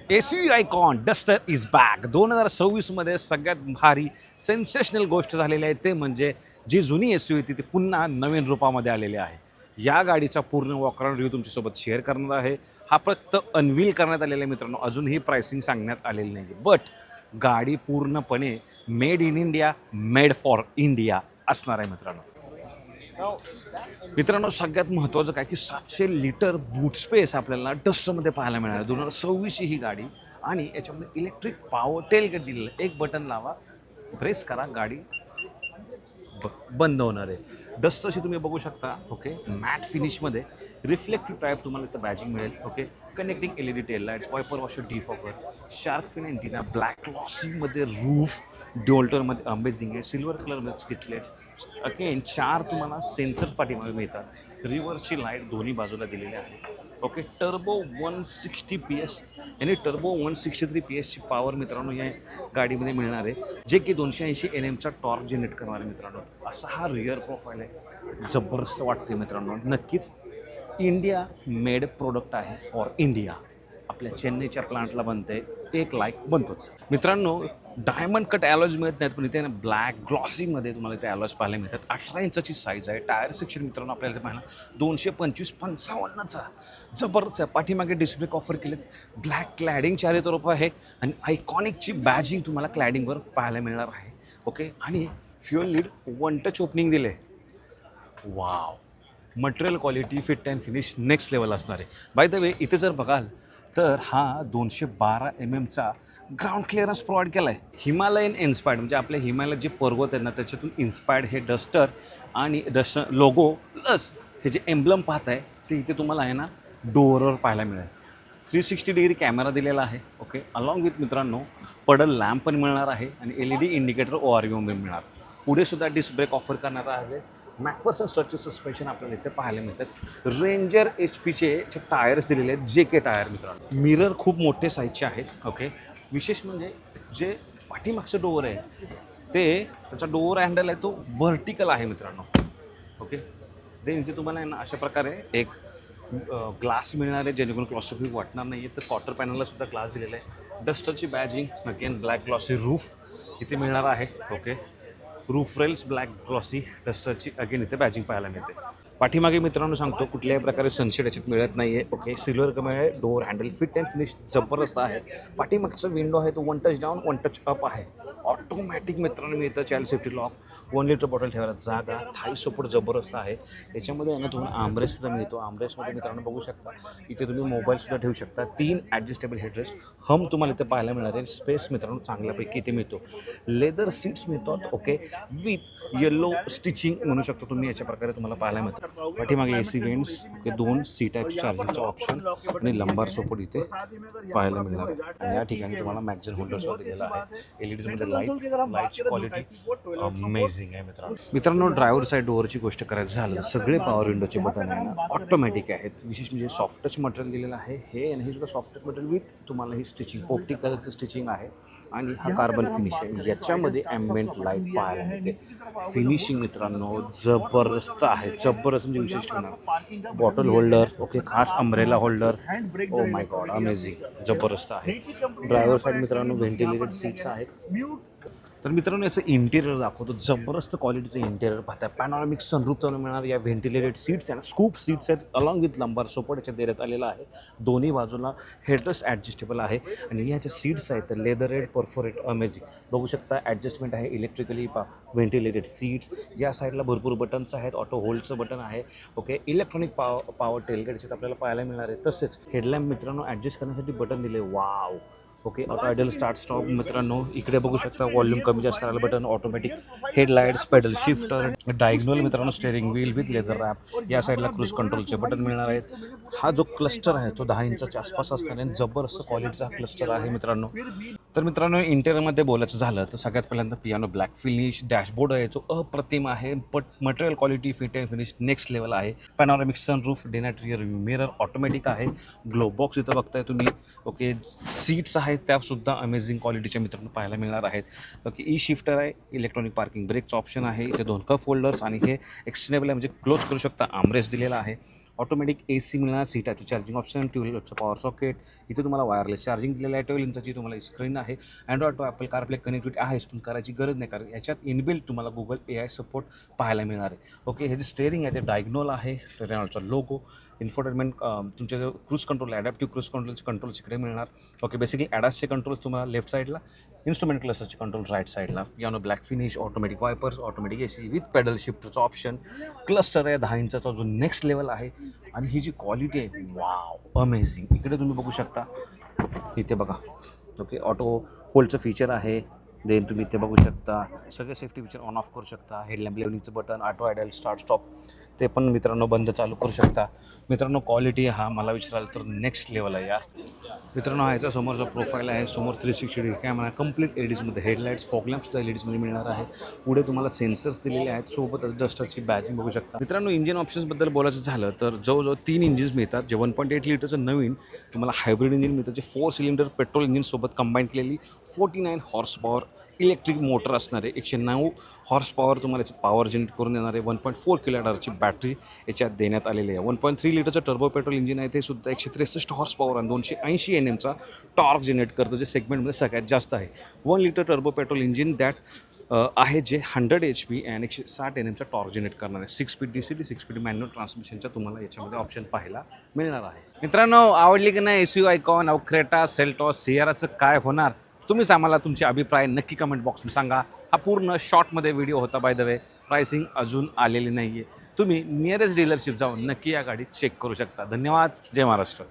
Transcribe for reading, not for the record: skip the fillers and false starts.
SUV icon duster is back 2026 सगळ्यात भारी sensational गोष्ट झालेली आहे ते म्हणजे जी जुनी SUV होती ती पुन्हा नवीन रूपामध्ये आलेली आहे. या गाडीचा पूर्ण वॉकअराउंड रिव्ह्यू तुमच्यासोबत शेअर करणार आहे. हा फक्त अनव्हील करण्यात आलेला आहे मित्रांनो, अजूनही प्राइसिंग सांगण्यात आलेली नाही. बट गाडी पूर्णपणे made in India, made for India असणार आहे मित्रांनो. मित्रांनो सगळ्यात महत्त्वाचं काय की 700 लिटर बूट स्पेस आपल्याला डस्टरमध्ये पाहायला मिळणार. 2026 ही गाडी आणि याच्यामध्ये इलेक्ट्रिक पॉवर टेलगेट दिलेलं आहे. एक बटन लावा, प्रेस करा, गाडी बंद होणार आहे. डस्टरशी तुम्ही बघू शकता. ओके, मॅट फिनिशमध्ये रिफ्लेक्टिव्ह टाईप तुम्हाला इथं बॅजिंग मिळेल. Okay, connecting LED tail lights, wiper washer defogger, shark fin antenna, black ग्लॉसीमध्ये रूफ, ड्युअल्टरमध्ये अमेझिंग आहे. सिल्वर कलरमध्ये स्किट प्लेट्स, अगेन 4 तुम्हाला सेन्सर्स पाठीमागे मिळतात. रिव्हर्सची लाईट दोन्ही बाजूला दिलेली आहे. ओके, टर्बो 160 PS आणि टर्बो 163 PSची पॉवर मित्रांनो या गाडीमध्ये मिळणार आहे, जे की 280 NMचा टॉर्क जनरेट करणार आहे मित्रांनो. असा हा रिअर प्रोफाईल आहे, जबरदस्त वाटते मित्रांनो. नक्कीच इंडिया मेड प्रोडक्ट आहे फॉर इंडिया. आपल्या चेन्नईच्या प्लांटला बनते, ते एक लाईक बनतोच मित्रांनो. डायमंड कट ॲलॉज मिळत नाहीत, पण इथे ब्लॅक ग्लॉसीमध्ये तुम्हाला इथे ॲलॉज पाहायला मिळतात. 18 इंचाची साईज आहे. टायर सेक्शन मित्रांनो आपल्याला इथे पाहायला 225-55चा जबरदस्त आहे. पाठीमागे डिस्प्ले ऑफर केलेत. ब्लॅक क्लॅडिंग चारी तरफ आहे आणि आयकॉनिकची बॅजिंग तुम्हाला क्लॅडिंगवर पाहायला मिळणार आहे. ओके, आणि फ्युअल लीड 1 टच ओपनिंग दिले. Wow, material quality, fit and finish next level असणार आहे. बाय द वे इथे जर बघाल तर हा 212 mmचा ग्राउंड क्लिअरन्स प्रोव्हाइड केला आहे. हिमालयन इन्स्पायर्ड म्हणजे आपल्या हिमालयात जे पर्वत आहेत ना त्याच्यातून इन्स्पायर्ड हे डस्टर आणि डस्टर लोगो प्लस हे जे एम्ब्लम पाहत आहे ते इथे तुम्हाला आहे ना डोअरवर पाहायला मिळेल. 360 डिग्री कॅमेरा दिलेला आहे. ओके, अलॉंग विथ मित्रांनो पडल लॅम्प पण मिळणार आहे आणि LED इंडिकेटर ORV मिळणार. पुढे सुद्धा डिस्क ब्रेक ऑफर करणार आहे. मॅकफर्सन स्ट्रक्चर सस्पेन्शन आपल्याला इथे पाहायला मिळतात. रेंजर HPचे टायर्स दिलेले आहेत, JK टायर मित्रांनो. मिरर खूप मोठे साईजचे आहेत. ओके, विशेष म्हणजे जे पाठीमागचं डोअर आहे ते त्याचा डोअर हँडल आहे तो व्हर्टिकल आहे मित्रांनो. ओके, देन इथे तुम्हाला आहे ना अशा प्रकारे एक ग्लास मिळणार आहे जेणेकरून क्लॉस्ट्रोफोबिक वाटणार नाही आहे. तर क्वार्टर पॅनलला सुद्धा ग्लास दिलेला आहे. डस्टरची badging again black glossy roof इथे मिळणार आहे. Okay, roof rails black glossy डस्टरची अगेन इथे बॅजिंग पाहायला मिळते. पाठीमागे मित्रांनो सांगतो कुठल्याही प्रकारे सनशेड याच्यात मिळत नाही आहे. ओके, सिल्वर कलर आहे. Door handle fit and finish जबरदस्त आहे. पाठीमागचा विंडो आहे तो 1 टच डाऊन 1 टच अप आहे. ऑटोमॅटिक मित्रांनो मिळतं. Child safety lock, 1 litre bottle ठेवायला जागा, थाई सपोर्ट जबरदस्त आहे. याच्यामध्ये आहे ना तुम्हाला आमरेससुद्धा मिळतो. आमरेसमध्ये मित्रांनो बघू शकता इथे तुम्ही मोबाईलसुद्धा ठेवू शकता. 3 ॲडजस्टेबल हेडरेस्ट, हम तुम्हाला इथे पाहायला मिळणार आहे. स्पेस मित्रांनो चांगल्यापैकी इथे मिळतो. लेदर सीट्स मिळतात. ओके, विथ येलो स्टिचिंग म्हणू शकतो तुम्ही. याच्या प्रकारे तुम्हाला पाहायला मिळतं. पाठीमागे AC vents, okay, 2 C type चार्जिंगचा ऑप्शन आणि लंबार सपोर्ट इथे पाहायला मिळणार आहे. आणि या ठिकाणी तुम्हाला मॅगझिन होल्डर दिलेला आहे. LEDमध्ये लाईटची क्वालिटी अमेझिंग आहे मित्रांनो. ड्रायव्हर साईड डोअरची गोष्ट करायचं झालं सगळे पॉवर विंडोचे बटन आहे ना ऑटोमॅटिक आहेत. विशेष म्हणजे सॉफ्ट टच मटेरियल दिलेलं आहे. हे आणि हे सुद्धा सॉफ्ट टच मटेरियल विथ तुम्हाला ही स्टिचिंग ऑप्टिक कलरचं स्टिचिंग आहे आणि हा कार्बन फिनिश आहे. याच्यामध्ये ॲम्बिएंट लाईट पाहायला मिळते. फिनिशिंग मित्रांनो जबरदस्त आहे. जबरदस्त म्हणजे विशेष ठेवणार. बॉटल होल्डर, ओके, खास umbrella holder. Oh my God, amazing, जबरदस्त आहे. ड्रायव्हर साईड मित्रांनो व्हेंटिलेटेड सीट्स आहेत. तर मित्रांनो याचं इंटेरियर दाखवतो. जबरदस्त क्वालिटीचं इंटेरियर पाहता. पॅनॉरमिक सनरूफ चालू मिळणार. या व्हेंटिलेटेड सीट्स आणि स्कूप सीट्स आहेत. अलॉंग विथ लंबार सपोर्ट याच्यात देण्यात आलेला आहे. दोन्ही बाजूला हेडरेस्ट ॲडजस्टेबल आहे आणि ह्याच्या सीट्स आहेत तर लेदर रेड परफोरेट अमेझिंग बघू शकता. ॲडजस्टमेंट आहे इलेक्ट्रिकली व्हेंटिलेटेड सीट्स. या साईडला भरपूर बटन्स आहेत. ऑटो होल्डचं बटन आहे. ओके, इलेक्ट्रॉनिक पॉवर टेलगेट याच्यात आपल्याला पाहायला मिळणार आहे. तसेच हेडलॅम्प मित्रांनो ॲडजस्ट करण्यासाठी बटन दिले. Wow, okay, auto idle start stop मित्रांनो इकडे बघू शकता. वॉल्यूम कमी जास्त करायला button, automatic headlights, pedal shifter, diagonal मित्रांनो steering wheel with leather wrap. या साईडला क्रूज कंट्रोलचे बटन मिळणार आहेत. हा जो क्लस्टर आहे तो 10 इंचाच्या आसपास असणार आहे. जबरदस्त क्वालिटीचा क्लस्टर आहे मित्रांनो. तर मित्रांनो इंटेरियरमध्ये बोलायचं झालं तर सगळ्यात पहिल्यांदा पियानो ब्लॅक फिनिश. डॅशबोर्ड आहे जो अप्रतिम आहे. But material quality, fit and finish next level आहे. पॅनॉरमिक सनरूफ, डेनाट रिअर मिरर, ऑटोमॅटिक आहे. ग्लो बॉक्स इथं बघताय तुम्ही. ओके, सीट्स आहेत त्यासुद्धा अमेझिंग क्वालिटीच्या मित्रांनो पाहायला मिळणार आहेत. ओके, ई शिफ्टर आहे. इलेक्ट्रॉनिक पार्किंग ब्रेकचं ऑप्शन आहे. इथे 2 कप होल्डर्स आणि हे एक्सटेनेबल आहे म्हणजे क्लोज करू शकता. आमरेस दिलेला आहे. ऑटोमॅटिक AC मिळणार, सी टाईपचं चार्जिंग ऑप्शन, 12 पॉवर सॉकेट, इथे तुम्हाला वायरलेस चार्जिंग दिलेलं आहे, 12 इंचाची तुम्हाला स्क्रीन आहे, Android to Apple CarPlay connectivity आहेच, पण करायची गरज नाही कारण याच्यात इनबिल्ट तुम्हाला गुगल AI सपोर्ट पाहायला मिळणार आहे. ओके, हे जे स्टेअरिंग आहे ते डायग्नोल आहे, रेनॉल्डचा लोगो, इन्फोटेनमेंट, तुमचे जे क्रूज कंट्रोल, ॲडॅप्टिव्ह क्रूज कंट्रोलचे कंट्रोल्स इकडे मिळणार. ओके, बेसिकली ॲडासचे कंट्रोल्स तुम्हाला लेफ्ट साईडला, इन्स्ट्रुमेंट क्लस्टरचे कंट्रोल राईट साईडला, piano black finish, automatic wipers, automatic AC with pedal शिफ्टरचं ऑप्शन, क्लस्टर आहे 10 इंचाचा जो नेक्स्ट लेवल आहे. आणि ही जी क्वालिटी आहे वाव अमेझिंग. इकडे तुम्ही बघू शकता, इथे बघा. ओके, ऑटो होल्डचं फीचर आहे. देन तुम्ही इथे बघू शकता सगळे सेफ्टी फीचर ऑन ऑफ करू शकता. हेडलॅम्प लेवलिंगचं button, auto idle, start stop ते पण मित्रांनो बंद चालू करू शकता. मित्रांनो क्वालिटी हा मला विचाराल तर नेक्स्ट लेवल आहे यार. मित्रांनो हा याचा समोरचा प्रोफाईल आहे, समोर 360 डिग्री कॅमेरा, कंप्लीट LEDमध्ये, हेडलाईट्स फॉग लॅम्पसुद्धा LEDमध्ये मिळणार आहे. पुढे तुम्हाला सेन्सर्स दिलेले आहेत, सोबतच डस्टरची बॅजिंग बघू शकता. मित्रांनो इंजिन ऑप्शन्सबद्दल बोलायचं झालं तर जवळजवळ 3 इंजिन्स मिळतात. जे 1.8 लिटरचं नवीन तुम्हाला हायब्रिड इंजिन मिळतं, जे 4 सिलेंडर पेट्रोल इंजिनसोबत कंबाईन केलेली 49 हॉर्स पॉवर इलेक्ट्रिक मोटर असणार आहे. 109 हॉर्स पॉवर तुम्हाला याच्यात पॉवर जनरेट करून देणार आहे. 1.4 kWhची बॅटरी याच्यात देण्यात आलेली आहे. 1.3 लिटरचं टर्बो पेट्रोल इंजिन आहे, ते सुद्धा 163 हॉर्स पॉवर आणि 280 Nmचा टॉर्क जनरेट करतं, जे सेगमेंटमध्ये सगळ्यात जास्त आहे. 1 litre turbo petrol engine that आहे जे 100 HP आणि 160 Nmचा टॉर्क जनरेट करणार आहे. 6 स्पीड DCT, 6 स्पीड मॅन्युअल ट्रान्समिशनचा तुम्हाला याच्यामध्ये ऑप्शन पाहायला मिळणार आहे. मित्रांनो आवडली की नाही SUV आयकॉन, क्रेटा, सेल्टॉस, सियाराचं काय होणार? तुम्हीच आम्हाला तुमचे अभिप्राय नक्की कमेंट बॉक्समध्ये सांगा. हा पूर्ण शॉर्टमध्ये व्हिडिओ होता. बाय द वे प्राइसिंग अजून आलेली नाही आहे. तुम्ही नियरेस्ट डीलरशिप जाऊन नक्की या गाडी चेक करू शकता. धन्यवाद. जय महाराष्ट्र.